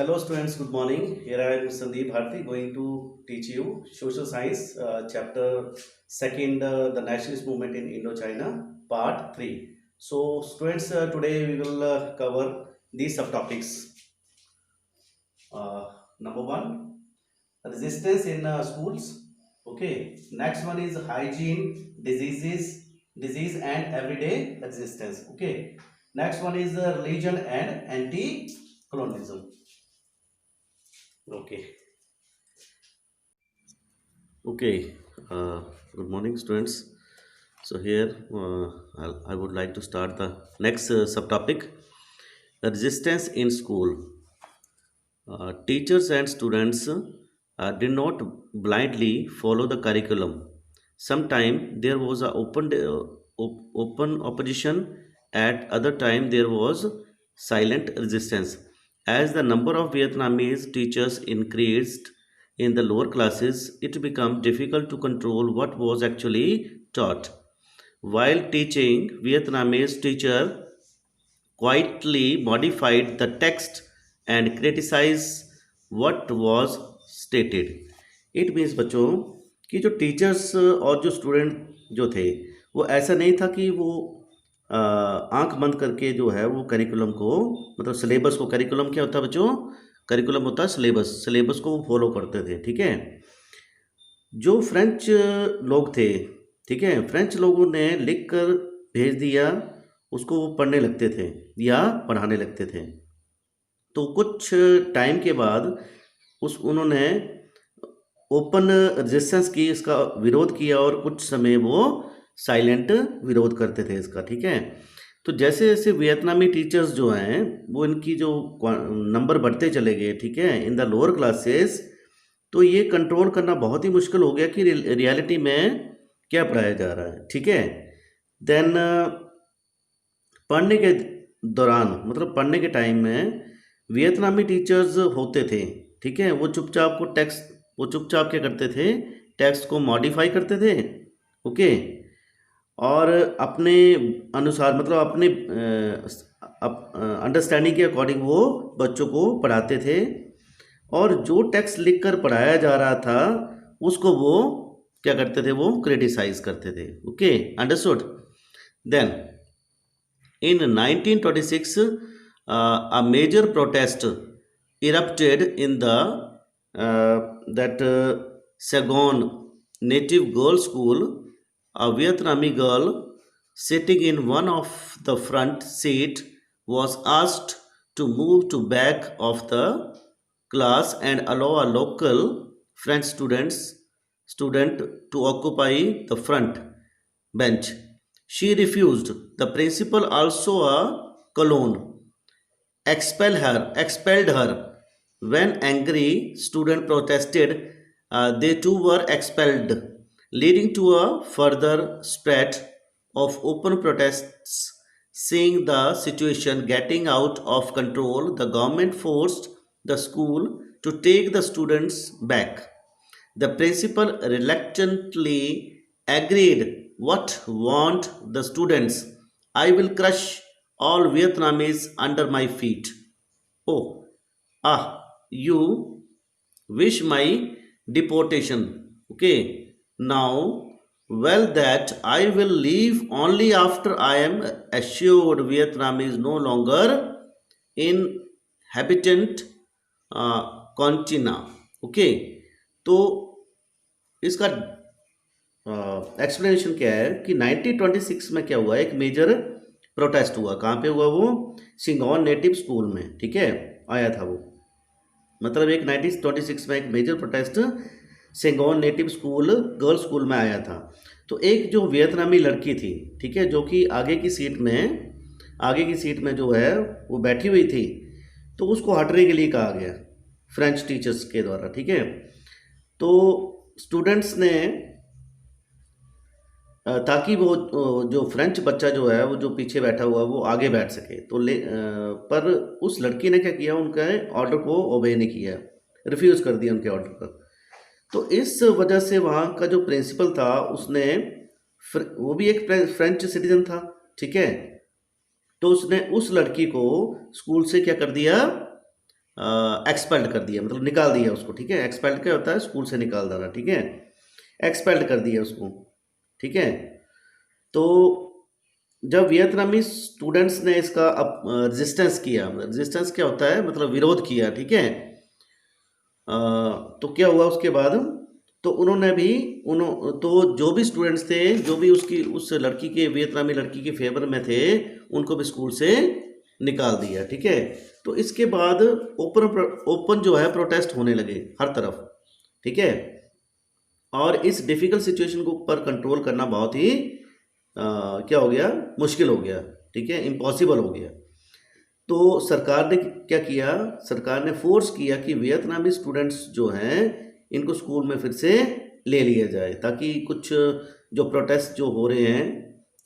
Hello students, good morning. Here I am Sandeep Bharti going to teach you social science chapter second, the nationalist movement in Indochina, part 3. So students, today we will cover these subtopics. Number one, resistance in schools. Okay. Next one is hygiene, disease and everyday resistance. Okay. Next one is religion and anti-colonialism. Okay. Okay, good morning, students. So here I would like to start the next subtopic: resistance in school. Teachers and students did not blindly follow the curriculum. Sometimes there was a open opposition. At other time there was silent resistance. As the number of Vietnamese teachers increased in the lower classes, it became difficult to control what was actually taught. While teaching, Vietnamese teacher quietly modified the text and criticized what was stated. It means बच्चों कि जो teachers और जो student जो थे वो ऐसा नहीं था कि वो आंख बंद करके जो है वो करिकुलम को मतलब सिलेबस को करिकुलम क्या होता है बच्चों करिकुलम होता है सिलेबस को वो फॉलो करते थे ठीक है जो फ्रेंच लोग थे ठीक है फ्रेंच लोगों ने लिख कर भेज दिया उसको वो पढ़ने लगते थे या पढ़ाने लगते थे तो कुछ टाइम के बाद उस उन्होंने ओपन रेजिस्टेंस की इसका विरोध किया और कुछ समय वो साइलेंट विरोध करते थे इसका ठीक है तो जैसे जैसे वियतनामी टीचर्स जो हैं वो इनकी जो नंबर बढ़ते चले गए ठीक है इन द लोअर क्लासेस तो ये कंट्रोल करना बहुत ही मुश्किल हो गया कि रियलिटी में क्या पढ़ाया जा रहा है ठीक है देन पढ़ने के दौरान मतलब पढ़ने के टाइम में वियतनामी टीचर्स होते थे ठीक है वो चुपचाप क्या करते थे टेक्स्ट को मॉडिफाई करते थे ओके और अपने अनुसार मतलब अपने अंडरस्टैंडिंग के अकॉर्डिंग वो बच्चों को पढ़ाते थे और जो टेक्स्ट लिख कर पढ़ाया जा रहा था उसको वो क्या करते थे वो क्रिटिसाइज करते थे okay understood then in 1926 a major protest erupted in the Saigon native girls school. A Vietnamese girl sitting in one of the front seat was asked to move to back of the class and allow a local French student to occupy the front bench. She refused. The principal, also a Cologne, expelled her. When angry student protested, they too were expelled, leading to a further spread of open protests. Seeing the situation getting out of control, the government forced the school to take the students back. The principal reluctantly agreed. What want the students? I will crush all Vietnamese under my feet. Oh, you wish my deportation. Okay, now, well, that I will leave only after I am assured Vietnamese no longer inhabitant Conchina. Okay तो इसका explanation क्या है कि 1926 में क्या हुआ एक major protest हुआ कहाँ पे हुआ वो सिंगोन नेटिव स्कूल में ठीक है आया था वो मतलब एक 1926 में एक major protest Saigon native school girls school में आया था तो एक जो वियतनामी लड़की थी ठीक है जो कि आगे की सीट में जो है वो बैठी हुई थी तो उसको हटने के लिए कहा गया फ्रेंच टीचर्स के द्वारा ठीक है तो स्टूडेंट्स ने ताकि वो जो फ्रेंच बच्चा जो है वो जो पीछे बैठा हुआ वो आगे बैठ सके तो पर उस लड़की ने क्या किया उनका ऑर्डर को ओबे नहीं किया रिफ्यूज़ कर दिया उनके ऑर्डर पर तो इस वजह से वहाँ का जो प्रिंसिपल था उसने वो भी एक फ्रेंच सिटीजन था ठीक है तो उसने उस लड़की को स्कूल से क्या कर दिया एक्सपेल्ड कर दिया, मतलब निकाल दिया उसको, ठीक है। एक्सपेल्ड क्या होता है, स्कूल से निकाल देना, ठीक है। एक्सपेल्ड कर दिया उसको, ठीक है। तो जब वियतनामी स्टूडेंट्स ने इसका रेजिस्टेंस किया, रेजिस्टेंस क्या होता है, मतलब विरोध किया, ठीक है। तो क्या हुआ उसके बाद, तो उन्होंने भी तो जो भी स्टूडेंट्स थे, जो भी उसकी उस लड़की के, वियतनामी लड़की के फेवर में थे, उनको भी स्कूल से निकाल दिया, ठीक है। तो इसके बाद ओपन ओपन जो है प्रोटेस्ट होने लगे हर तरफ, ठीक है। और इस डिफिकल्ट सिचुएशन को पर कंट्रोल करना बहुत ही क्या हो गया, मुश्किल हो गया, ठीक है, इम्पॉसिबल हो गया। तो सरकार ने क्या किया, सरकार ने फोर्स किया कि वियतनामी स्टूडेंट्स जो हैं इनको स्कूल में फिर से ले लिया जाए, ताकि कुछ जो प्रोटेस्ट जो हो रहे हैं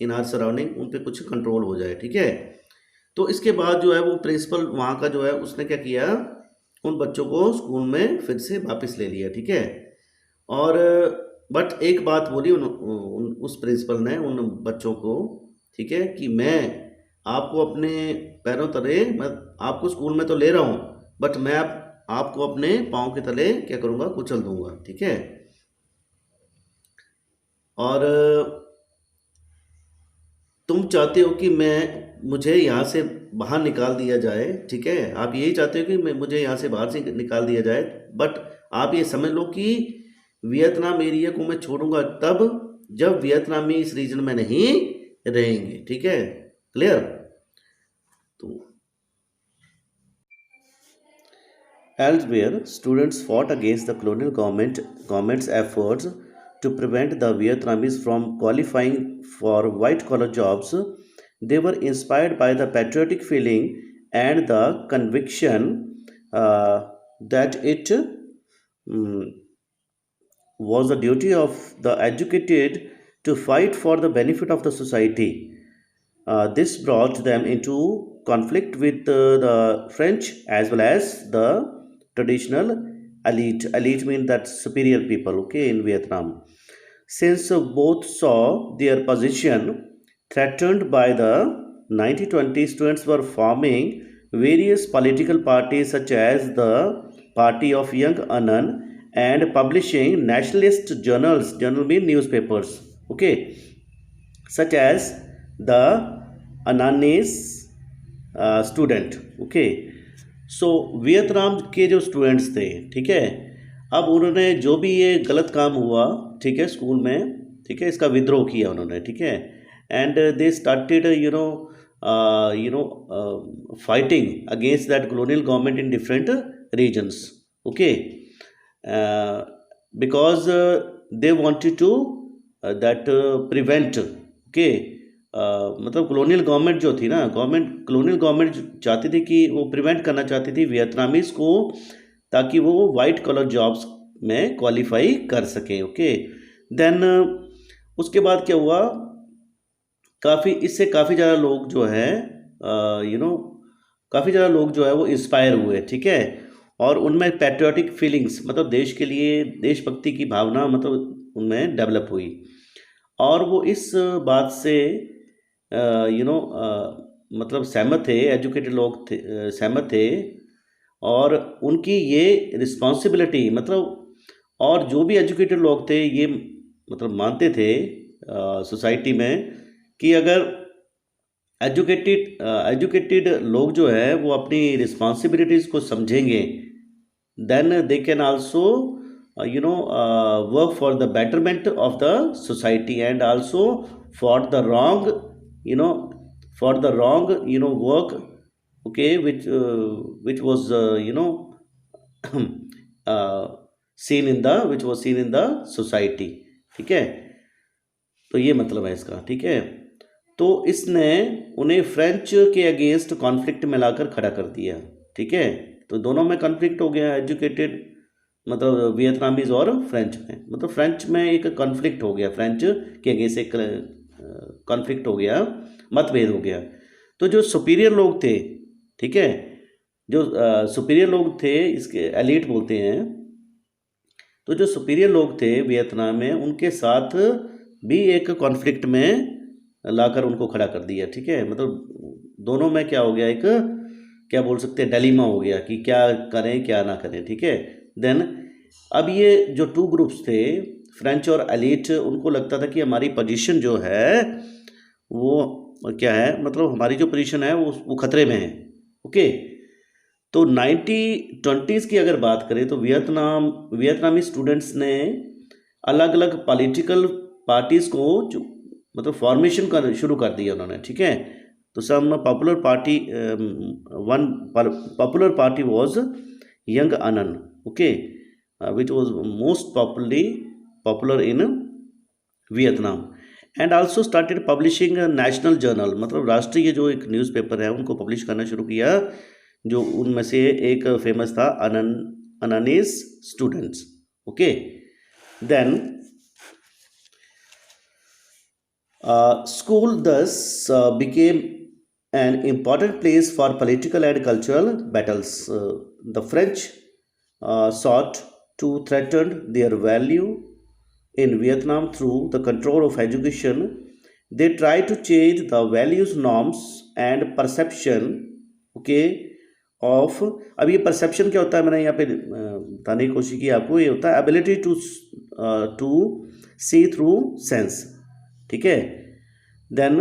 इन आर सराउंडिंग, उन पे कुछ कंट्रोल हो जाए, ठीक है। तो इसके बाद जो है वो प्रिंसिपल वहाँ का जो है उसने क्या किया, उन बच्चों को स्कूल में फिर से वापस ले लिया, ठीक है। और बट एक बात बोली उस प्रिंसिपल ने उन बच्चों को, ठीक है, कि मैं आपको अपने पैरों तले, मैं आपको स्कूल में तो ले रहा हूँ, बट मैं आपको अपने पाँव के तले क्या करूँगा, कुचल दूंगा, ठीक है। और तुम चाहते हो कि मुझे यहाँ से बाहर निकाल दिया जाए, ठीक है। आप यही चाहते हो कि मुझे यहाँ से बाहर से निकाल दिया जाए, बट आप ये समझ लो कि वियतनाम एरिया को मैं छोड़ूंगा तब जब वियतनामी इस रीजन में नहीं रहेंगे, ठीक है। क्लियर। तो elsewhere, students fought against the colonial government's efforts to prevent the Vietnamese from qualifying for white-collar jobs. They were inspired by the patriotic feeling and the conviction that it mm, was the duty of the educated to fight for the benefit of the society. This brought them into conflict with the French as well as the traditional elite. Elite means that superior people, okay, in Vietnam. Since both saw their position threatened by the 1920, students were forming various political parties such as the Party of Young Anand and publishing nationalist journals, journal mean newspapers, okay, such as the Ananese student, okay. So Vietnam के जो students थे, ठीक है, अब उन्होंने जो भी ये गलत काम हुआ, ठीक है, स्कूल में, ठीक है, इसका विद्रोह किया उन्होंने, ठीक है। And they started fighting against that colonial government in different regions, okay, because they wanted to that prevent, okay, मतलब कॉलोनियल गवर्नमेंट जो थी ना, कॉलोनियल गवर्नमेंट चाहती थी कि वो प्रिवेंट करना चाहती थी वियतनामीज को, ताकि वो वाइट कॉलर जॉब्स में क्वालिफाई कर सकें, ओके। देन उसके बाद क्या हुआ, इससे काफ़ी ज़्यादा लोग जो है काफ़ी ज़्यादा लोग जो है वो इंस्पायर हुए, ठीक है। और उनमें पैट्रियोटिक फीलिंग्स, मतलब देश के लिए देशभक्ति की भावना, मतलब उनमें डेवलप हुई। और वो इस बात से मतलब सहमत थे, एजुकेटेड लोग थे, सहमत थे। और उनकी ये रिस्पॉन्सिबिलिटी, मतलब और जो भी एजुकेटेड लोग थे ये मतलब मानते थे सोसाइटी में कि अगर एजुकेटेड लोग जो है वो अपनी रिस्पॉन्सिबिलिटीज़ को समझेंगे, then they can also work for the betterment of the society, and also for the wrong work, okay, which was which was seen in the society, ठीक है। तो ये मतलब है इसका, ठीक है। तो इसने उन्हें फ्रेंच के अगेंस्ट कॉन्फ्लिक्ट में लाकर खड़ा कर दिया, ठीक है। तो दोनों में कॉन्फ्लिक्ट हो गया, एजुकेटेड मतलब वियतनामीज और फ्रेंच में, मतलब फ्रेंच में एक कॉन्फ्लिक्ट हो गया, फ्रेंच के अगेंस्ट एक कॉन्फ्लिक्ट हो गया, मतभेद हो गया। तो जो सुपीरियर लोग थे, ठीक है, जो सुपीरियर लोग थे, इसके एलीट बोलते हैं, तो जो सुपीरियर लोग थे वियतनाम में, उनके साथ भी एक कॉन्फ्लिक्ट में लाकर उनको खड़ा कर दिया, ठीक है। मतलब दोनों में क्या हो गया, एक क्या बोल सकते हैं, डिलेमा हो गया कि क्या करें क्या ना करें, ठीक है। देन अब ये जो टू ग्रुप्स थे, फ्रेंच और एलिट, उनको लगता था कि हमारी पोजीशन जो है वो क्या है, मतलब हमारी जो पोजीशन है वो खतरे में है। ओके, तो 1920s की अगर बात करें तो वियतनामी स्टूडेंट्स ने अलग अलग पॉलिटिकल पार्टीज को जो मतलब फॉर्मेशन कर शुरू कर दिया उन्होंने, ठीक है। तो some popular party, one popular party was young Annam, okay, which was most popular in Vietnam, and also started publishing national journal, मतलब राष्ट्रीय जो एक न्यूज़पेपर है उनको पब्लिश करना शुरू किया, जो उनमें से एक फेमस था Annamese students. Okay, then school thus became an important place for political and cultural battles. The French sought to threaten their value in Vietnam through the control of education. They tried to change the values, norms, and perception. Okay, of, अब ये perception क्या होता है, मैंने यहाँ पे बताने की कोशिश की आपको, ये होता है ability to see through sense, ठीक है। Then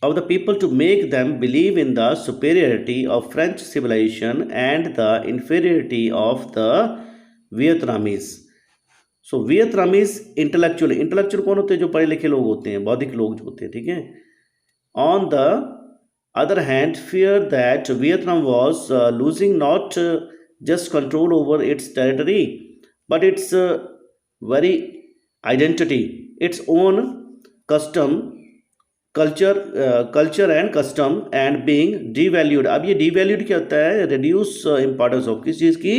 of the people to make them believe in the superiority of French civilization and the inferiority of the Vietnamese. So Vietnamese intellectual कौन होते हैं, जो पढ़े लिखे लोग होते हैं, बौद्धिक लोग जो होते हैं, ठीक है। On the other hand, fear that Vietnam was losing not just control over its territory, but its very identity, its own custom, culture and custom and being devalued. अब ये डिवैल्यूड क्या होता है, रिड्यूस इंपॉर्टेंस ऑफ, किस चीज़ की,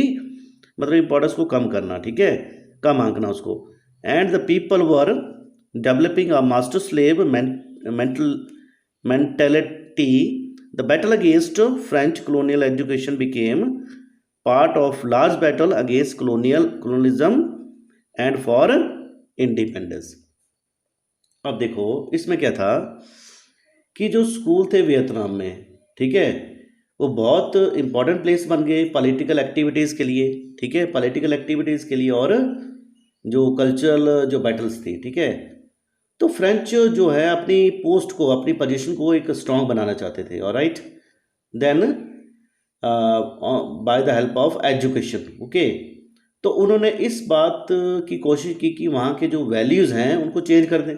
मतलब importance को कम करना, ठीक है, कम आंकना उसको। And the people were developing a master slave mentality. The battle against French colonial education became part of large battle against colonialism and for independence। अब देखो इसमें क्या था कि जो स्कूल थे वियतनाम में, ठीक है, वो बहुत इंपॉर्टेंट प्लेस बन गए पॉलिटिकल एक्टिविटीज़ के लिए, ठीक है, पॉलिटिकल एक्टिविटीज़ के लिए और जो कल्चरल जो बैटल्स थी, ठीक है। तो फ्रेंच जो है अपनी पोस्ट को, अपनी पोजीशन को एक स्ट्रांग बनाना चाहते थे, alright. Then by the help of education, okay, तो उन्होंने इस बात की कोशिश की कि वहाँ के जो वैल्यूज़ हैं उनको चेंज कर दें,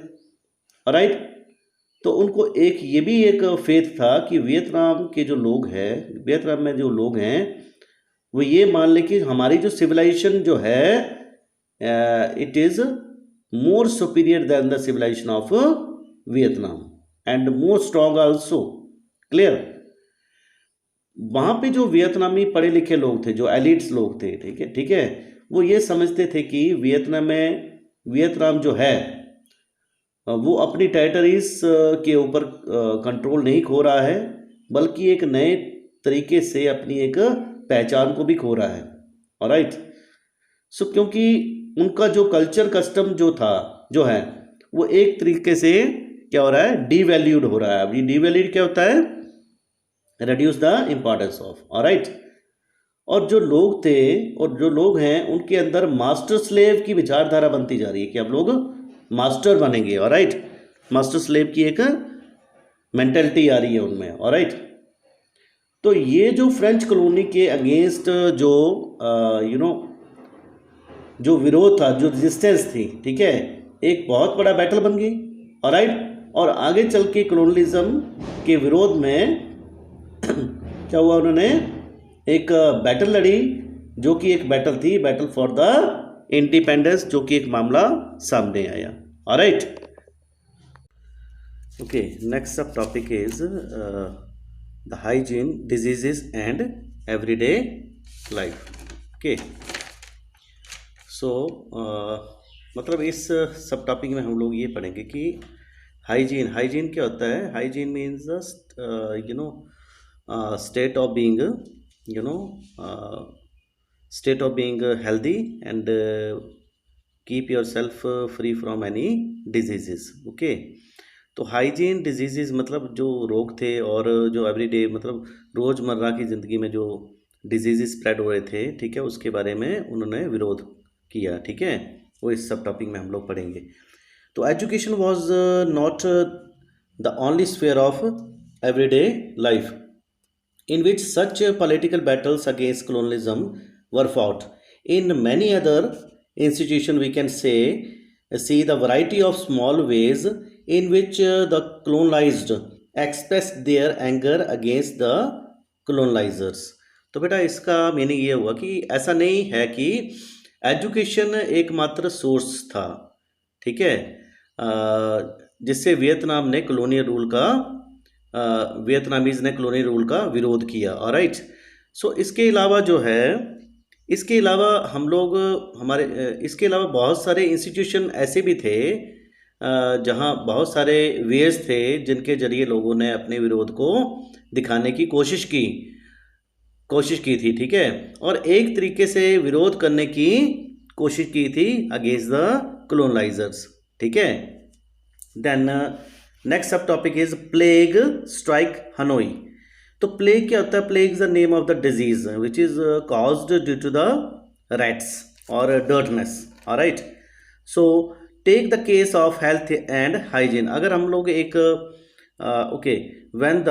राइट। तो उनको एक ये भी एक फेथ था कि वियतनाम के जो लोग हैं, वियतनाम में जो लोग हैं, वो ये मान लें कि हमारी जो सिविलाइजेशन जो है it is more superior than the civilisation of Vietnam and more strong also, clear. वहाँ पे जो वियतनामी पढ़े लिखे लोग थे, जो एलिट्स लोग थे, ठीक है, ठीक है, वो ये समझते थे कि वियतनाम जो है वो अपनी टेरिटरीज के ऊपर कंट्रोल नहीं खो रहा है, बल्कि एक नए तरीके से अपनी एक पहचान को भी खो रहा है, ऑलराइट। सो क्योंकि उनका जो कल्चर कस्टम जो है वो एक तरीके से क्या हो रहा है, डीवैल्यूड हो रहा है। अब ये डीवैल्यूड क्या होता है, reduce the importance of, alright. और जो लोग थे और जो लोग हैं उनके अंदर मास्टर स्लेव की विचारधारा बनती जा रही है कि अब लोग मास्टर बनेंगे, ऑलराइट। मास्टर स्लेव की एक मेंटेलिटी आ रही है उनमें, ऑलराइट। तो ये जो फ्रेंच कॉलोनी के अगेंस्ट जो जो विरोध था, जो रेजिस्टेंस थी, ठीक है, एक बहुत बड़ा बैटल बन गई, ऑलराइट। और आगे चल के कॉलोनियलिज्म के विरोध में क्या हुआ, उन्होंने एक बैटल लड़ी, जो कि एक बैटल थी, बैटल फॉर द इंडिपेंडेंस, जो कि एक मामला सामने आया, alright. Okay, next subtopic is the hygiene, diseases and everyday life. Okay, so मतलब इस सब टॉपिक में हम लोग ये पढ़ेंगे कि हाइजीन क्या होता है। Hygiene means state of being state of being healthy and keep yourself free from any diseases, okay। तो हाइजीन डिजीजेज मतलब जो रोग थे और जो एवरीडे मतलब रोज़मर्रा की ज़िंदगी में जो डिजीजेज स्प्रेड हो रहे थे, ठीक है, उसके बारे में उन्होंने विरोध किया, ठीक है। वो इस सब टॉपिक में हम लोग पढ़ेंगे। तो education was not the only sphere of everyday life in which such political battles against colonialism were fought. In many other institutions, we can say, see the variety of small ways in which the colonized expressed their anger against the colonizers. तो बेटा इसका meaning ये हुआ कि ऐसा नहीं है कि एजुकेशन एकमात्र सोर्स था, ठीक है, जिससे वियतनाम ने कॉलोनियल रूल का वियतनामीज ने कॉलोनी रूल का विरोध किया। ऑलराइट, सो इसके अलावा जो है, इसके अलावा हम लोग हमारे इसके अलावा बहुत सारे इंस्टीट्यूशन ऐसे भी थे जहां बहुत सारे वेज थे जिनके जरिए लोगों ने अपने विरोध को दिखाने की कोशिश की थी, ठीक है, और एक तरीके से विरोध करने की कोशिश की थी अगेंस्ट द कॉलोनाइजर्स, ठीक है। Then next subtopic is plague strike Hanoi. तो प्लेग क्या होता है? Plague is the name of the disease which is caused due to the rats और dirtiness. Alright, so take the case of health and hygiene. अगर हम लोग एक okay when the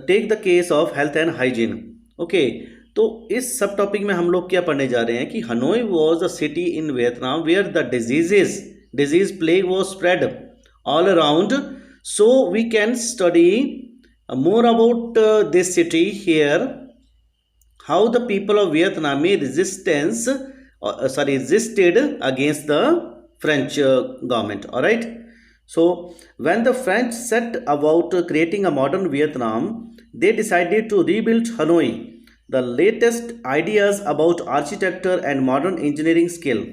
take the case of health and hygiene, okay, तो इस सब topic में हम लोग क्या पढ़ने जा रहे हैं कि Hanoi was a city in Vietnam where the disease plague was spread all around. So we can study more about this city here, how the people of Vietnamese resisted against the French government. All right, so when the French set about creating a modern Vietnam, they decided to rebuild Hanoi. The latest ideas about architecture and modern engineering skill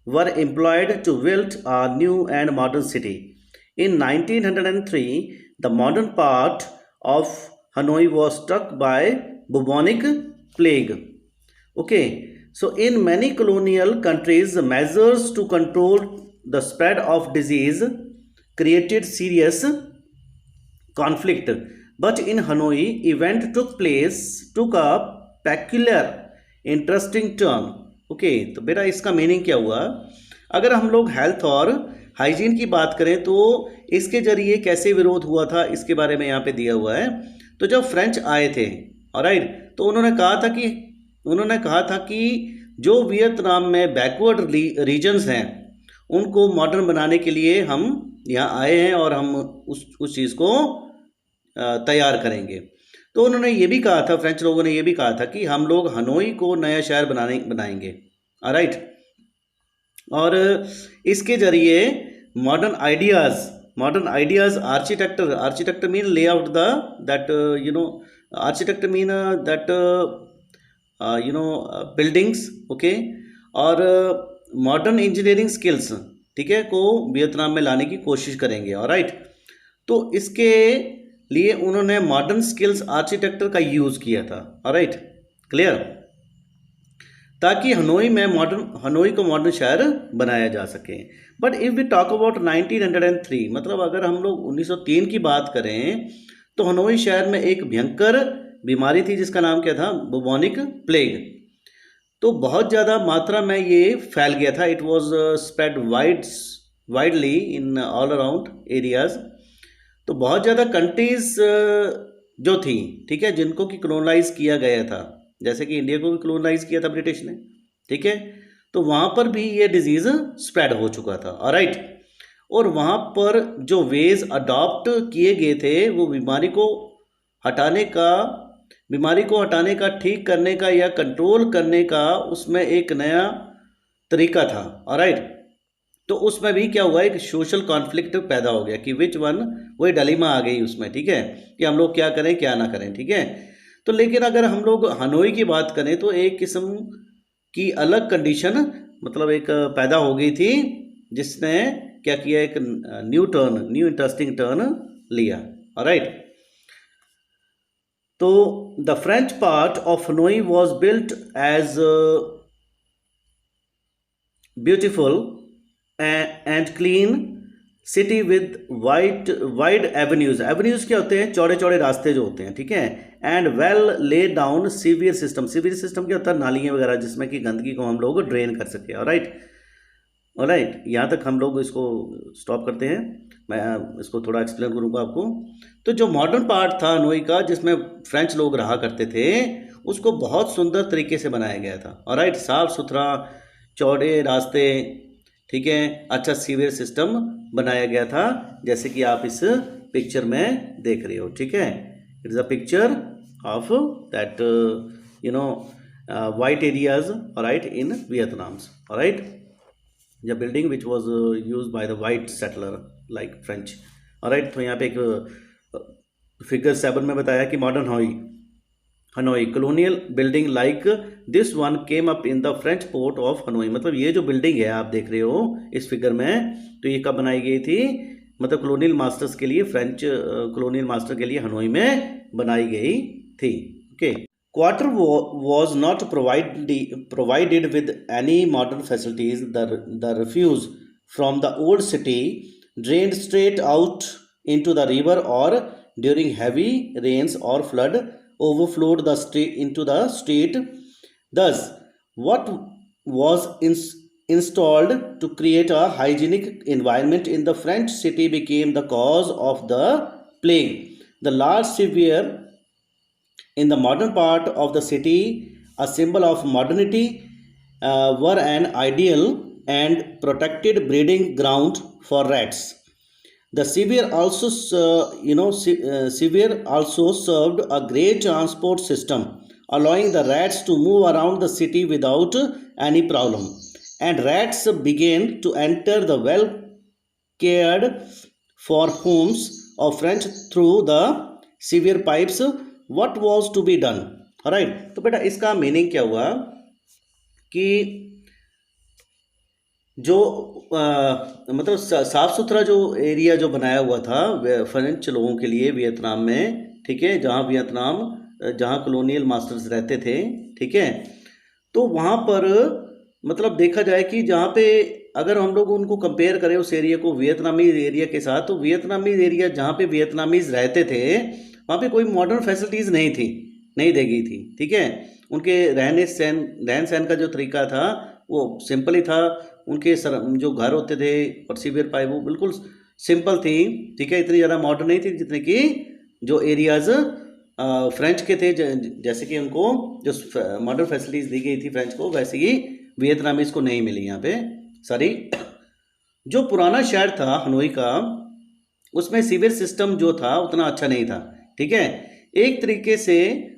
were employed to build a new and modern city. In 1903, the modern part of Hanoi was struck by bubonic plague. Okay, so in many colonial countries, measures to control the spread of disease created serious conflict. But in Hanoi, event took a peculiar, interesting turn. Okay, तो बेटा इसका meaning क्या हुआ? अगर हम लोग health और hygiene की बात करें तो इसके जरिए कैसे विरोध हुआ था इसके बारे में यहाँ पे दिया हुआ है। तो जब फ्रेंच आए थे, ऑलराइट, तो उन्होंने कहा था कि जो वियतनाम में बैकवर्ड रीजन्स हैं उनको मॉडर्न बनाने के लिए हम यहाँ आए हैं और हम उस चीज़ को तैयार करेंगे। तो उन्होंने ये भी कहा था, फ्रेंच लोगों ने ये भी कहा था कि हम लोग हनोई को नया शहर बनाएंगे। ऑलराइट, और इसके जरिए modern ideas architecture mean layout architecture mean that buildings, okay, और मॉडर्न इंजीनियरिंग स्किल्स, ठीक है, को वियतनाम में लाने की कोशिश करेंगे। ऑलराइट, तो इसके लिए उन्होंने मॉडर्न स्किल्स आर्किटेक्टर का यूज़ किया था। ऑलराइट, क्लियर, ताकि हनोई को मॉडर्न शहर बनाया जा सके। But if we talk about 1903, मतलब अगर हम लोग 1903 की बात करें तो हनोई शहर में एक भयंकर बीमारी थी जिसका नाम क्या था? Bubonic plague. तो बहुत ज़्यादा मात्रा में ये फैल गया था। It was spread widely in all around areas. तो बहुत ज़्यादा कंट्रीज जो थी, ठीक है, जिनको कि कॉलोनाइज किया गया था, जैसे कि इंडिया को भी कॉलोनाइज किया था ब्रिटिश ने, ठीक है, तो वहाँ पर भी ये डिजीज़ स्प्रेड हो चुका था। ऑलराइट, और वहाँ पर जो वेज अडॉप्ट किए गए थे वो बीमारी को हटाने का, ठीक करने का या कंट्रोल करने का, उसमें एक नया तरीका था। ऑलराइट, तो उसमें भी क्या हुआ, एक सोशल कॉन्फ्लिक्ट पैदा हो गया कि विच वन, वही डलीमा आ गई उसमें, ठीक है, कि हम लोग क्या करें क्या ना करें, ठीक है। तो लेकिन अगर हम लोग हनोई की बात करें तो एक किस्म की अलग कंडीशन मतलब एक पैदा हो गई थी जिसने क्या किया, एक न्यू इंटरेस्टिंग टर्न लिया। ऑलराइट, तो the French part of Hanoi was built as beautiful and clean city with wide avenues, avenues क्या होते हैं, चौड़े चौड़े रास्ते जो होते हैं, ठीक है। And well lay down severe system, severe system क्या होता है, नालियाँ वगैरह जिसमें कि गंदगी को हम लोग ड्रेन कर सके। ऑलराइट, ऑलराइट, यहाँ तक हम लोग इसको स्टॉप करते हैं। मैं इसको थोड़ा एक्सप्लेन करूँगा आपको। तो जो मॉडर्न पार्ट था हनोई का, जिसमें फ्रेंच लोग रहा करते थे, उसको बहुत सुंदर तरीके से बनाया गया था। ऑलराइट, साफ सुथरा, चौड़े रास्ते, ठीक है, अच्छा सीवेज सिस्टम बनाया गया था, जैसे कि आप इस पिक्चर में देख रहे हो, ठीक है। It is a picture of that white areas, alright, in Vietnam, alright, the building which was use by the white settler like French. Alright, तो यहाँ पे एक फिगर 7 में बताया कि modern Hanoi colonial building like this one came up in the French port of Hanoi। मतलब ये जो बिल्डिंग है आप देख रहे हो इस फिगर में, तो ये कब बनाई गई थी, मतलब कॉलोनियल मास्टर्स के लिए, फ्रेंच कॉलोनियल मास्टर के लिए हनोई में बनाई गई थी। Okay, quarter was not provided with any modern facilities। The refuse from the old city drained straight out into the river, or during heavy rains or flood overflowed the street into the street. Thus, what was installed to create a hygienic environment in the French city became the cause of the plague. The large severe in the modern part of the city, a symbol of modernity, were an ideal and protected breeding ground for rats. The Sevier also, Sevier also served a great transport system, allowing the rats to move around the city without any problem. And rats began to enter the well-cared for homes of French through the Sevier pipes. What was to be done? Alright, तो बेटा इसका meaning क्या हुआ कि जो मतलब साफ सुथरा जो एरिया जो बनाया हुआ था फ्रेंच लोगों के लिए वियतनाम में, ठीक है, जहाँ कॉलोनियल मास्टर्स रहते थे, ठीक है, तो वहाँ पर मतलब देखा जाए कि जहाँ पे अगर हम लोग उनको कंपेयर करें उस एरिया को वियतनामीज एरिया के साथ, तो वियतनामीज एरिया जहाँ पे वियतनामीज रहते थे वहाँ पे कोई मॉडर्न फैसिलिटीज़ नहीं दी गई थी, ठीक है। उनके रहन सहन का जो तरीका था वो सिंपल ही था। उनके जो घर होते थे और सीवियर पाइप वो बिल्कुल सिंपल थी, ठीक है, इतनी ज़्यादा मॉडर्न नहीं थी जितने कि जो एरियाज़ फ्रेंच के थे, जैसे कि उनको जो मॉडर्न फैसिलिटीज़ दी गई थी फ्रेंच को, वैसे ही वियतनामीज़ को नहीं मिली यहाँ पे। सॉरी, जो पुराना शहर था हनोई का, उसमें सीवेज सिस्टम जो था उतना अच्छा नहीं था, ठीक है, एक तरीके से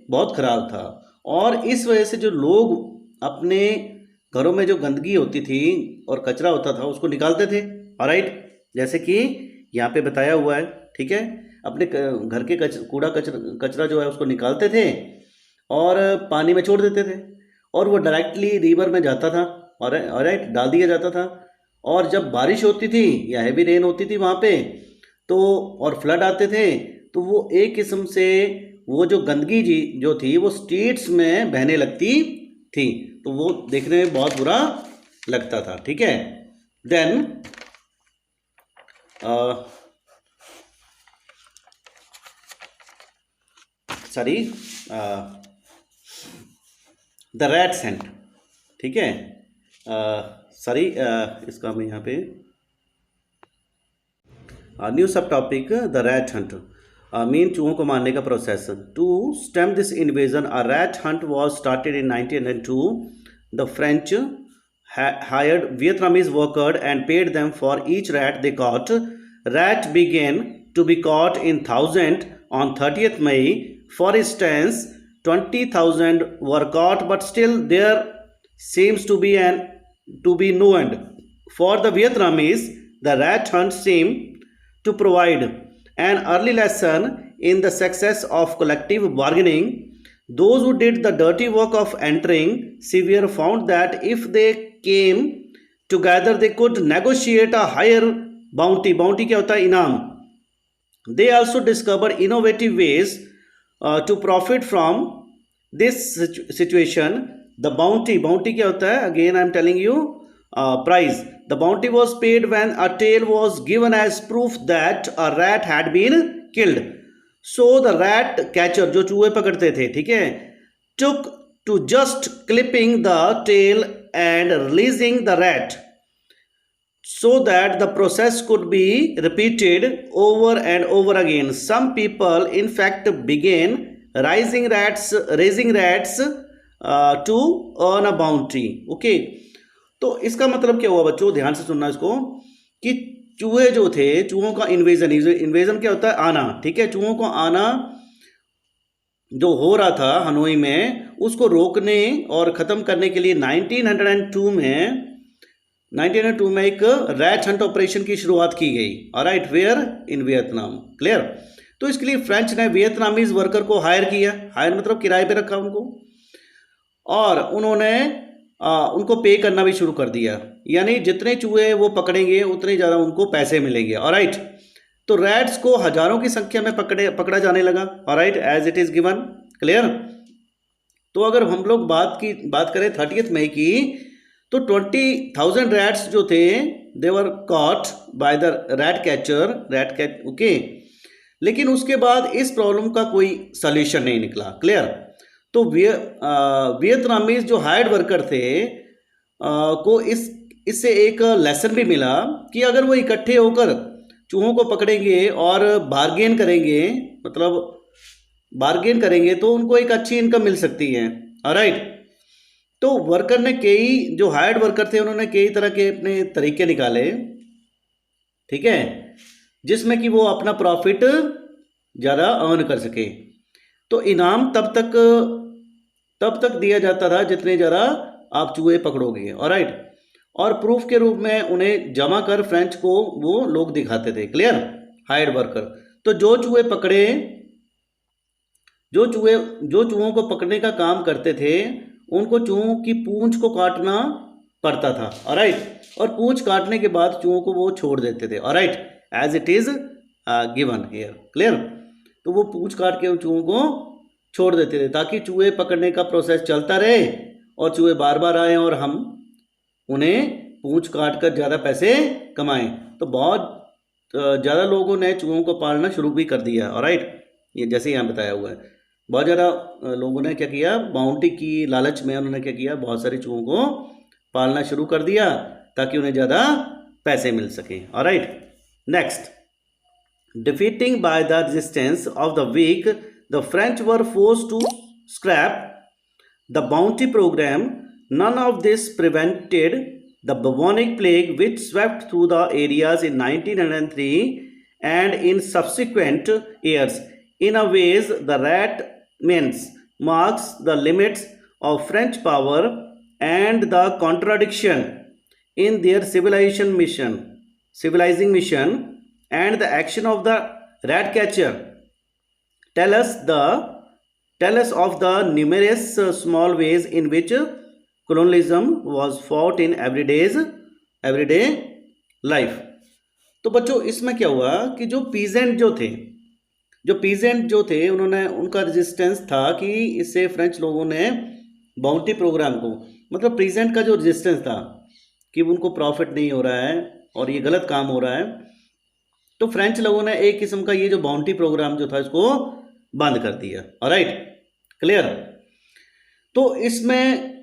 बहुत ख़राब था। और इस वजह से जो लोग अपने घरों में जो गंदगी होती थी और कचरा होता था उसको निकालते थे। ऑलराइट, जैसे कि यहाँ पे बताया हुआ है, ठीक है, अपने घर के कूड़ा कचरा जो है उसको निकालते थे और पानी में छोड़ देते थे, और वो डायरेक्टली रिवर में जाता था। ऑलराइट, डाल दिया जाता था। और जब बारिश होती थी या हैवी रेन होती थी वहाँ पे, तो और फ्लड आते थे, तो वो एक किस्म से वो जो गंदगी जो थी वो स्ट्रीट्स में बहने लगती थी, तो वो देखने में बहुत बुरा लगता था, ठीक है। Then sorry, the rat sent, ठीक है, सॉरी, इसका मैं यहाँ पे new sub topic, the rat hunt, mean चूहों को मारने का process. To stem this invasion, a rat hunt was started in 1902। The French hired Vietnamese workers and paid them for each rat they caught. Rat began to be caught in thousands on 30th May. For instance, 20,000 were caught, but still there seems to be no end. For the Vietnamese, the rat hunt seemed to provide an early lesson in the success of collective bargaining. Those who did the dirty work of entering Sevier found that if they came together they could negotiate a higher bounty. Bounty क्या होता है, इनाम. They also discovered innovative ways to profit from this situation. The bounty क्या होता है, again I am telling you, prize. The bounty was paid when a tail was given as proof that a rat had been killed. So the rat catcher, जो चूहे पकड़ते थे, ठीक है, took to just clipping the tail and releasing the rat, so that the process could be repeated over and over again. Some people in fact began raising rats to earn a bounty. Okay, तो इसका मतलब क्या हुआ बच्चों, ध्यान से सुनना इसको, कि चूहे जो थे, चूहों का इन्वेजन क्या होता है, आना, ठीक है, चूहों को आना जो हो रहा था हनोई में, उसको रोकने और ख़त्म करने के लिए 1902 में एक रैट हंट ऑपरेशन की शुरुआत की गई. Alright, where, in Vietnam. Clear. तो इसके लिए फ्रेंच ने वियतनामीज वर्कर को हायर किया. हायर मतलब किराए पे रखा उनको, और उन्होंने उनको पे करना भी शुरू कर दिया. यानी जितने चूहे वो पकड़ेंगे उतने ज़्यादा उनको पैसे मिलेंगे. ऑलराइट, तो रैट्स को हजारों की संख्या में पकड़ा जाने लगा. Alright, as it is given. Clear. तो अगर हम लोग बात करें 30 मई की, तो 20,000 रैट्स जो थे, they were caught by the rat catcher. Okay, लेकिन उसके बाद इस प्रॉब्लम का कोई सॉल्यूशन नहीं निकला. क्लियर. तो वियतनामीज जो हायर्ड वर्कर थे को इससे एक लेसन भी मिला कि अगर वो इकट्ठे होकर चूहों को पकड़ेंगे और बार्गेन करेंगे तो उनको एक अच्छी इनकम मिल सकती है. ऑलराइट, तो वर्कर ने जो हायर्ड वर्कर थे उन्होंने कई तरह के अपने तरीके निकाले, ठीक है, जिसमें कि वो अपना प्रॉफिट ज़्यादा अर्न कर सके. तो इनाम तब तक दिया जाता था जितने ज़्यादा आप चूहे पकड़ोगे. ऑलराइट, और प्रूफ के रूप में उन्हें जमा कर फ्रेंच को वो लोग दिखाते थे. क्लियर. हायर्ड वर्कर, तो जो चूहों को पकड़ने का काम करते थे, उनको चूहों की पूंछ को काटना पड़ता था. ऑलराइट, और पूंछ काटने के बाद चूहों को वो छोड़ देते थे. Alright, as it is given here. Clear. तो वो पूंछ काट के उन चूहों को छोड़ देते थे ताकि चूहे पकड़ने का प्रोसेस चलता रहे और चूहे बार बार आए और हम उन्हें पूंछ काट कर ज़्यादा पैसे कमाएं. तो बहुत ज़्यादा लोगों ने चूहों को पालना शुरू भी कर दिया. ऑलराइट, ये जैसे यहाँ बताया हुआ है, बहुत ज़्यादा लोगों ने क्या किया, बाउंटी की लालच में उन्होंने क्या किया, बहुत सारे चूहों को पालना शुरू कर दिया ताकि उन्हें ज़्यादा पैसे मिल सकें. Alright, next. Defeating by the resistance of the weak, the French were forced to scrap the bounty program. None of this prevented the bubonic plague, which swept through the areas in 1903 and in subsequent years. In a ways, the rat menace marks the limits of French power and the contradiction in their civilizing mission, and the action of the rat catcher tell us of the numerous small ways in which colonialism was fought in everyday life. तो बच्चों इसमें क्या हुआ कि जो peasant जो थे उन्होंने, उनका रेजिस्टेंस था कि इससे फ्रेंच लोगों ने बाउंटी प्रोग्राम को, मतलब पीजेंट का जो रेजिस्टेंस था कि उनको प्रॉफिट नहीं हो रहा है और ये गलत काम हो रहा है, तो फ्रेंच लोगों ने एक किस्म का ये जो बाउंटी प्रोग्राम जो था इसको बंद कर दिया. Alright, clear. तो इसमें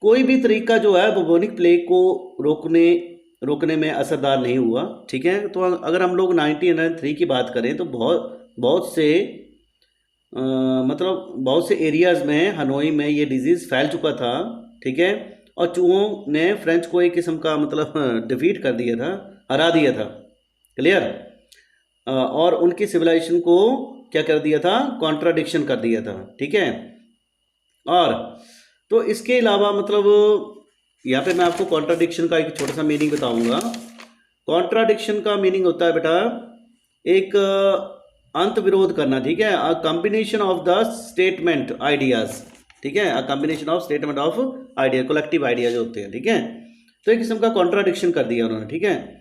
कोई भी तरीका जो है बुबोनिक प्लेग को रोकने में असरदार नहीं हुआ. ठीक है, तो अगर हम लोग 1903 की बात करें तो बहुत से एरियाज़ में हनोई में ये डिजीज़ फैल चुका था. ठीक है, और चूहों ने फ्रेंच को एक किस्म का डिफीट कर दिया था, हरा दिया था. क्लियर. और उनकी सिविलाइजेशन को क्या कर दिया था, कॉन्ट्राडिक्शन कर दिया था. ठीक है, और तो इसके अलावा यहाँ पे मैं आपको कॉन्ट्राडिक्शन का एक छोटा सा मीनिंग बताऊंगा. कॉन्ट्राडिक्शन का मीनिंग होता है बेटा एक अंत विरोध करना. ठीक है, a combination of the statement ideas. ठीक है, a combination of statement of idea, collective idea जो होते हैं. ठीक है, तो एक किस्म का कॉन्ट्राडिक्शन कर दिया उन्होंने. ठीक है,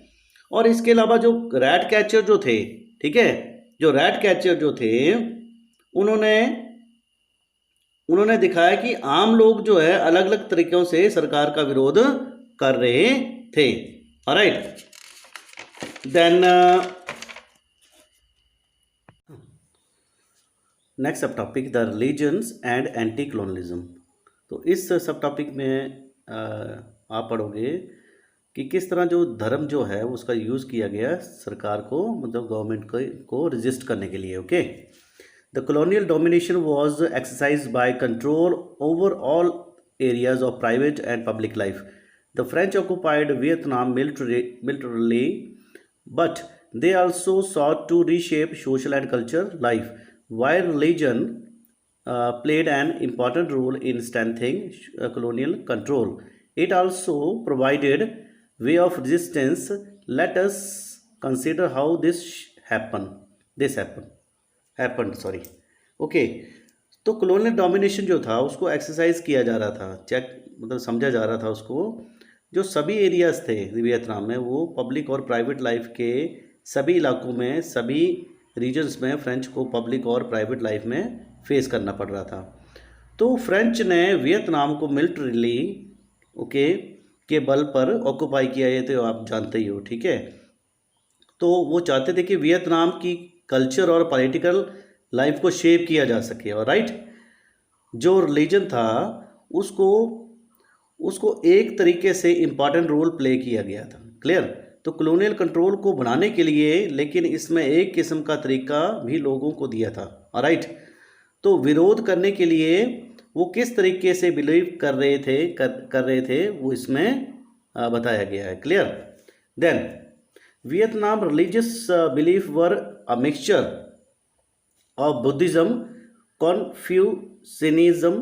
और इसके अलावा जो रैट कैचर जो थे, ठीक है, जो रैट कैचर जो थे उन्होंने दिखाया कि आम लोग जो है अलग अलग तरीक़ों से सरकार का विरोध कर रहे थे. ऑलराइट. देन नेक्स्ट सब topic the religions and anti colonialism. तो इस सब टॉपिक में आप पढ़ोगे कि किस तरह जो धर्म जो है उसका यूज़ किया गया सरकार को, मतलब गवर्नमेंट को रजिस्ट करने के लिए. Okay. The colonial domination was exercised by control over all areas of private and public life. The French occupied Vietnam militarily, but they also sought to reshape social and cultural life. While religion played an important role in strengthening colonial control, it also provided way of resistance. Let us consider how this happened. This happened. Sorry. Okay. तो colonial domination जो था उसको exercise किया जा रहा था, check मतलब समझा जा रहा था उसको. जो सभी एरियाज़ थे वियतनाम में, वो पब्लिक और प्राइवेट लाइफ के सभी इलाकों में, सभी रीजन्स में फ्रेंच को पब्लिक और प्राइवेट लाइफ में फेस करना पड़ रहा था. तो फ्रेंच ने वियतनाम को मिलिट्रीली ओके के बल पर ऑक्यूपाई किया, ये तो आप जानते ही हो. ठीक है. तो वो चाहते थे कि वियतनाम की कल्चर और पॉलिटिकल लाइफ को शेप किया जा सके. और राइट, जो रिलीजन था उसको एक तरीके से इम्पॉर्टेंट रोल प्ले किया गया था. क्लियर. तो कॉलोनियल कंट्रोल को बनाने के लिए, लेकिन इसमें एक किस्म का तरीका भी लोगों को दिया था. और राइट, तो विरोध करने के लिए वो किस तरीके से बिलीव कर रहे थे वो इसमें बताया गया है. Clear. Then Vietnam religious belief were a mixture of Buddhism, Confucianism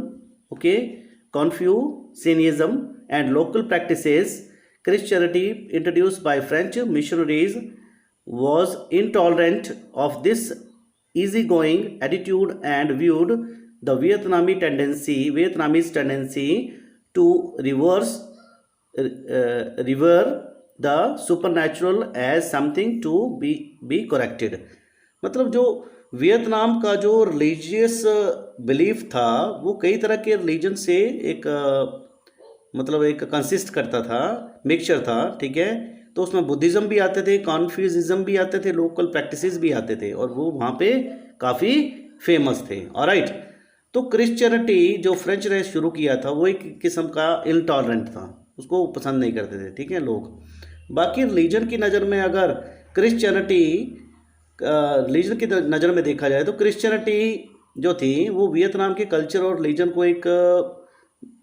and local practices. Christianity, introduced by French missionaries, was intolerant of this easygoing attitude and viewed the Vietnamese tendency to revere the supernatural as something to be corrected. मतलब जो Vietnam का जो religious belief था वो कई तरह के religion से एक मतलब एक कंसिस्ट करता था, मिक्सचर था. ठीक है. तो उसमें बुद्धिज़्म भी आते थे, कॉन्फ्यूसिज्म भी आते थे, लोकल प्रैक्टिसेस भी आते थे, और वो वहाँ पे काफ़ी फेमस थे. ऑलराइट. तो क्रिश्चियनिटी जो फ्रेंच ने शुरू किया था वो एक किस्म का इनटॉलरेंट था, उसको पसंद नहीं करते थे. ठीक है लोग. बाकी रिलीजन की नज़र में अगर क्रिश्चियनिटी रिलीजन की नज़र में देखा जाए तो क्रिश्चियनिटी जो थी वो वियतनाम के कल्चर और रिलीजन को एक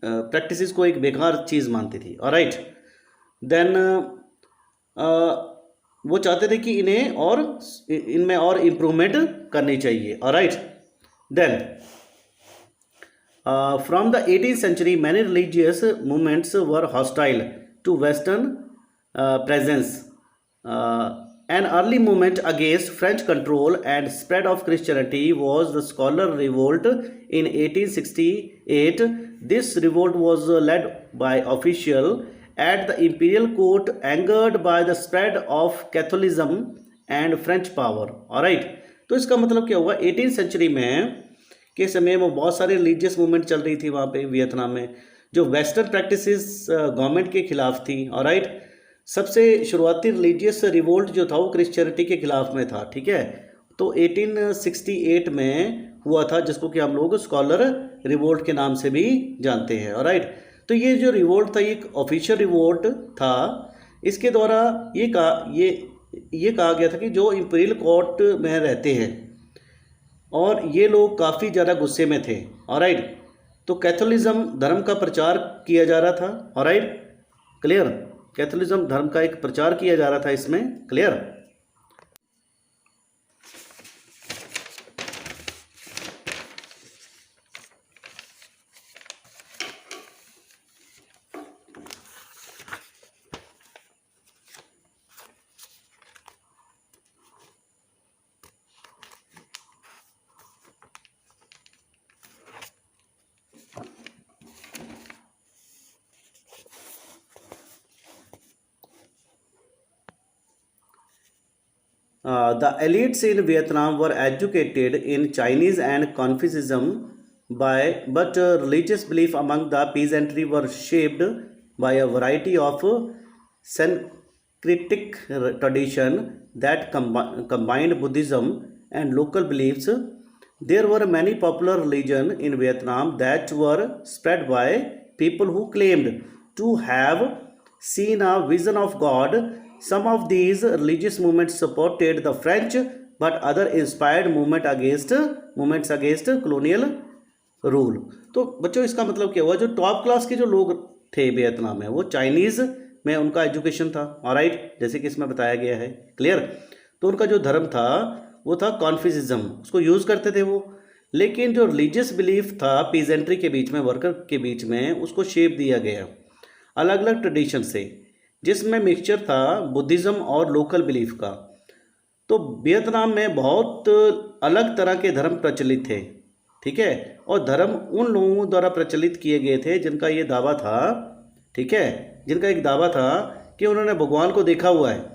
प्रैक्टिसेस को एक बेकार चीज़ मानती थी. ऑलराइट. देन वो चाहते थे कि इनमें और इम्प्रूवमेंट करनी चाहिए. Alright. Then from the 18th century many religious movements were hostile to Western presence. An early movement against French control and spread of Christianity was the Scholar Revolt in 1868. This revolt was led by officials at the imperial court, angered by the spread of Catholicism and French power. Alright. तो इसका मतलब क्या हुआ, 18th century में के समय में बहुत सारे रिलीजियस मूवमेंट चल रही थी वहाँ पे वियतनाम में, जो वेस्टर्न प्रैक्टिसेस गवर्नमेंट के खिलाफ थी. ऑलराइट. सबसे शुरुआती रिलीजियस रिवोल्ट जो था वो क्रिश्चियनिटी के खिलाफ में था. ठीक है. तो 1868 में हुआ था, जिसको कि हम लोग स्कॉलर रिवोल्ट के नाम से भी जानते हैं. ऑलराइट. तो ये जो रिवोल्ट था ये एक ऑफिशियल रिवोल्ट था. इसके द्वारा ये कहा गया था कि जो इंपीरियल कोर्ट में रहते हैं और ये लोग काफ़ी ज़्यादा गुस्से में थे. ऑलराइट. तो कैथोलिज्म धर्म का प्रचार किया जा रहा था. ऑलराइट. क्लियर. कैथोलिज्म धर्म का एक प्रचार किया जा रहा था इसमें. Clear. The elites in Vietnam were educated in Chinese and Confucianism, but religious belief among the peasantry were shaped by a variety of syncretic tradition that combined Buddhism and local beliefs. There were many popular religions in Vietnam that were spread by people who claimed to have seen a vision of God. Some of these religious movements supported the French, but other inspired movements against colonial rule. तो बच्चों इसका मतलब क्या हुआ, जो top class के जो लोग थे वियतनाम में, वो चाइनीज़ में उनका एजुकेशन था, ऑलराइट, जैसे कि इसमें बताया गया है, क्लियर. तो उनका जो धर्म था वो था कॉन्फ्यूसिज्म, उसको यूज़ करते थे वो. लेकिन जो रिलीजियस बिलीफ था पीजेंट्री के बीच में, वर्कर के बीच में, उसको शेप दिया गया अलग अलग ट्रेडिशन से, जिसमें मिक्सचर था बुद्धिज़्म और लोकल बिलीफ का. तो वियतनाम में बहुत अलग तरह के धर्म प्रचलित थे, ठीक है. और धर्म उन लोगों द्वारा प्रचलित किए गए थे जिनका ये दावा था, ठीक है, जिनका एक दावा था कि उन्होंने भगवान को देखा हुआ है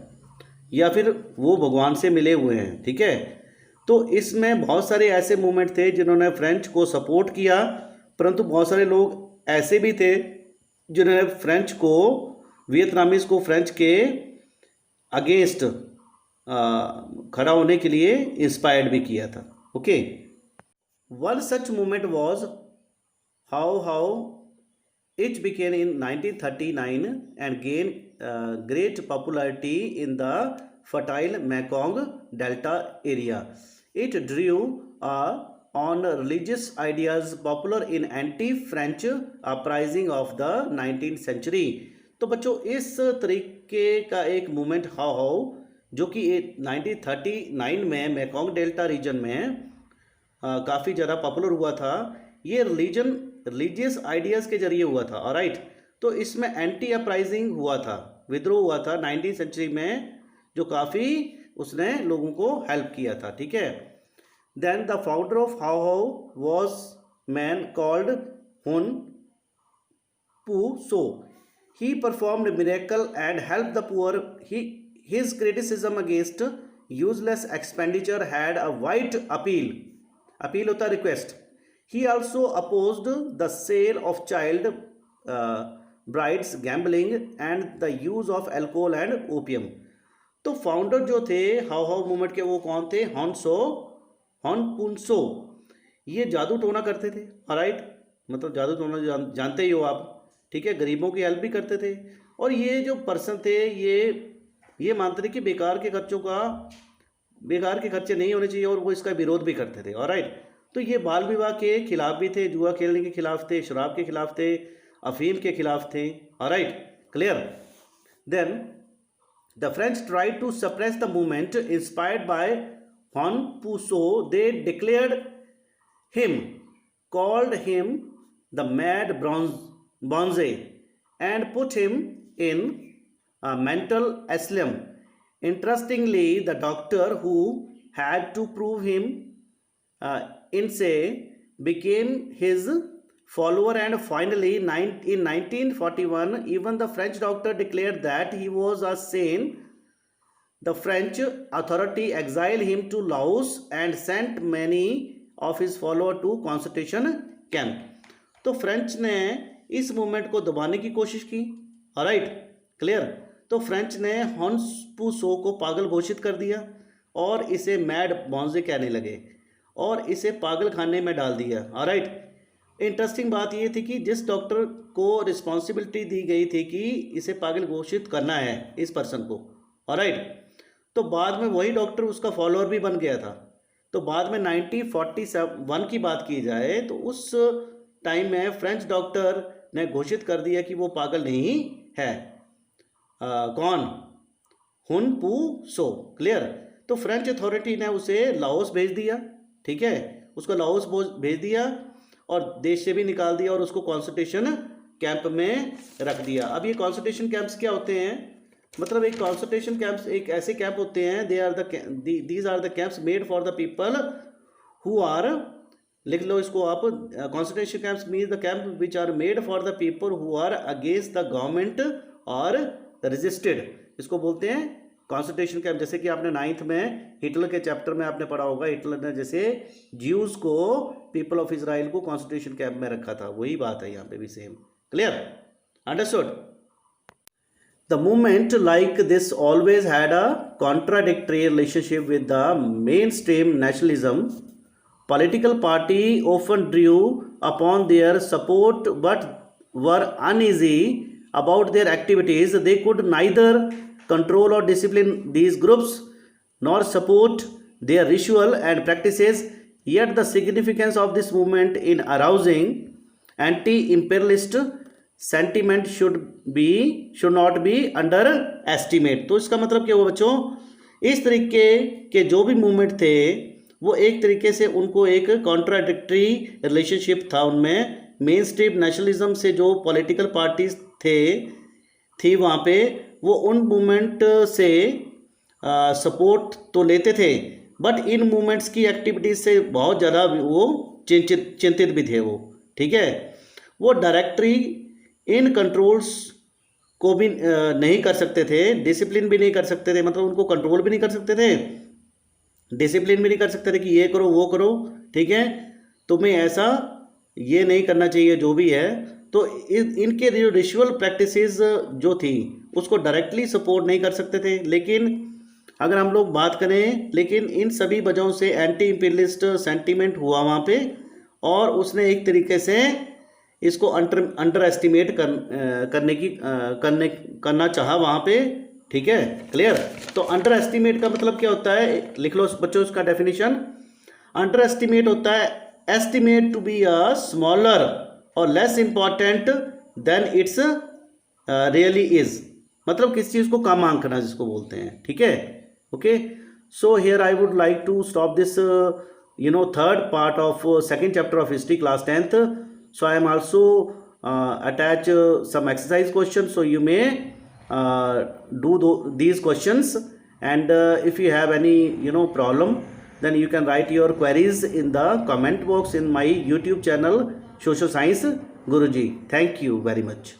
या फिर वो भगवान से मिले हुए हैं, ठीक है. तो इसमें बहुत सारे ऐसे मूवमेंट थे जिन्होंने फ्रेंच को सपोर्ट किया, परंतु बहुत सारे लोग ऐसे भी थे जिन्होंने फ्रेंच को, वियतनामीज को फ्रेंच के अगेंस्ट खड़ा होने के लिए इंस्पायर्ड भी किया था. Okay. One such movement was how it began in 1939 and gained great popularity in the fertile Mekong Delta area. It drew on religious ideas popular in anti-French uprising of the 19th century. तो बच्चों इस तरीके का एक movement how जो कि 1939 में Mekong delta reason में काफ़ी ज़्यादा पॉपुलर हुआ था, ये रिलीजियस आइडियाज़ के जरिए हुआ था, ऑलराइट. तो इसमें एंटी अपराइजिंग हुआ था, विद्रोह हुआ था 19वीं सेंचुरी में, जो काफ़ी उसने लोगों को हेल्प किया था, ठीक है. Then the founder of Hao was man called Huynh Phu So. He performed miracle and help the poor. His criticism against useless expenditure had a wide appeal. Appeal होता request. He also opposed the sale of child brides, gambling and the use of alcohol and opium. तो founder जो थे Hao movement के, वो कौन थे? Huynh Phu So. ये जादू टोना करते थे, ऑलराइट, मतलब जादू टोना जानते ही हो आप, ठीक है. गरीबों की हेल्प भी करते थे. और ये जो पर्सन थे ये मानते थे कि बेकार के खर्चे नहीं होने चाहिए, और वो इसका विरोध भी करते थे, ऑलराइट. तो ये बाल विवाह के खिलाफ भी थे, जुआ खेलने के खिलाफ थे, शराब के खिलाफ थे, अफीम के खिलाफ थे, alright, clear. Then the French tried to suppress the movement inspired by Huynh Phu So. They declared him, called him the mad bonze and put him in mental asylum. Interestingly, the doctor who had to prove him insane became his follower, and finally in 1941 even the French doctor declared that he was a sane. The French authority exiled him to Laos and sent many of his followers to concentration camp. तो French ने इस movement को दबाने की कोशिश की, alright, clear. तो French ने हॉन पू सो को पागल घोषित कर दिया और इसे मैड बॉन्जे कहने लगे और इसे पागल खाने में डाल दिया, ऑलराइट. इंटरेस्टिंग बात ये थी कि जिस डॉक्टर को रिस्पॉन्सिबिलिटी दी गई थी कि इसे पागल घोषित करना है इस पर्सन को, ऑलराइट, तो बाद में वही डॉक्टर उसका फॉलोअर भी बन गया था. तो बाद में 1941 की बात की जाए तो उस टाइम में फ्रेंच डॉक्टर ने घोषित कर दिया कि वो पागल नहीं है. कौन? हुन पू सो, क्लियर. तो फ्रेंच अथॉरिटी ने उसे लाओस भेज दिया, ठीक है, उसको लाओस भेज दिया और देश से भी निकाल दिया और उसको कॉन्सेंट्रेशन कैंप में रख दिया. अब ये कॉन्सेंट्रेशन कैंप्स क्या होते हैं? मतलब एक कॉन्सेंट्रेशन कैंप्स एक ऐसे कैंप होते हैं, these are the camps made for the people who are, लिख लो इसको आप, concentration camps mean the camp which are made for the people who are against the government और रजिस्टेड. इसको बोलते हैं कॉन्सेंट्रेशन कैंप. जैसे कि आपने 9th में हिटलर के चैप्टर में आपने पढ़ा होगा, हिटलर ने जैसे ज्यूज को, पीपल ऑफ इजराइल को कॉन्सेंट्रेशन कैंप में रखा था, वही बात है यहाँ पे भी same, clear, understood. The movement like this always had a contradictory relationship with the mainstream nationalism. Political party often drew upon their support but were uneasy about their activities. They could neither control or discipline these groups nor support their ritual and practices. Yet the significance of this movement in arousing anti-imperialist sentiment should not be under estimate. तो इसका मतलब क्या हुआ बच्चों, इस तरीके के जो भी मूवमेंट थे वो एक तरीके से उनको एक कॉन्ट्राडिक्टरी रिलेशनशिप था उनमें। मेन स्ट्रीम नेशनलिज्म से जो पॉलिटिकल पार्टीज थी वहाँ पे वो उन मूवमेंट से सपोर्ट तो लेते थे बट इन मूवमेंट्स की एक्टिविटीज से बहुत ज़्यादा वो चिंतित भी थे वो, ठीक है। वो डायरेक्टरी इन कंट्रोल्स को भी नहीं कर सकते थे, डिसिप्लिन भी नहीं कर सकते थे, मतलब उनको कंट्रोल भी नहीं कर सकते थे, डिसिप्लिन भी नहीं कर सकते थे कि ये करो वो करो, ठीक है, तुम्हें ऐसा ये नहीं करना चाहिए जो भी है। तो इनके जो रिचुअल प्रैक्टिसेस जो थी उसको डायरेक्टली सपोर्ट नहीं कर सकते थे। लेकिन अगर हम लोग बात करें, लेकिन इन सभी वजहों से एंटी इंपीरियलिस्ट सेंटीमेंट हुआ वहाँ पे और उसने एक तरीके से इसको अंडर एस्टिमेट करना चाहा वहाँ पे, ठीक है, क्लियर। तो अंडर एस्टिमेट का मतलब क्या होता है, लिख लो बच्चों इसका डेफिनेशन। अंडर एस्टिमेट होता है estimate to be a smaller और less important than it's really is, मतलब किसी चीज़ को कम आंकना जिसको बोलते हैं, ठीक है, okay. So here I would like to stop this third part of second chapter of history class 10th. So I am also attach some exercise questions, so you may do these questions, and if you have any problem, then you can write your queries in the comment box in my YouTube channel Social Science Guruji. Thank you very much.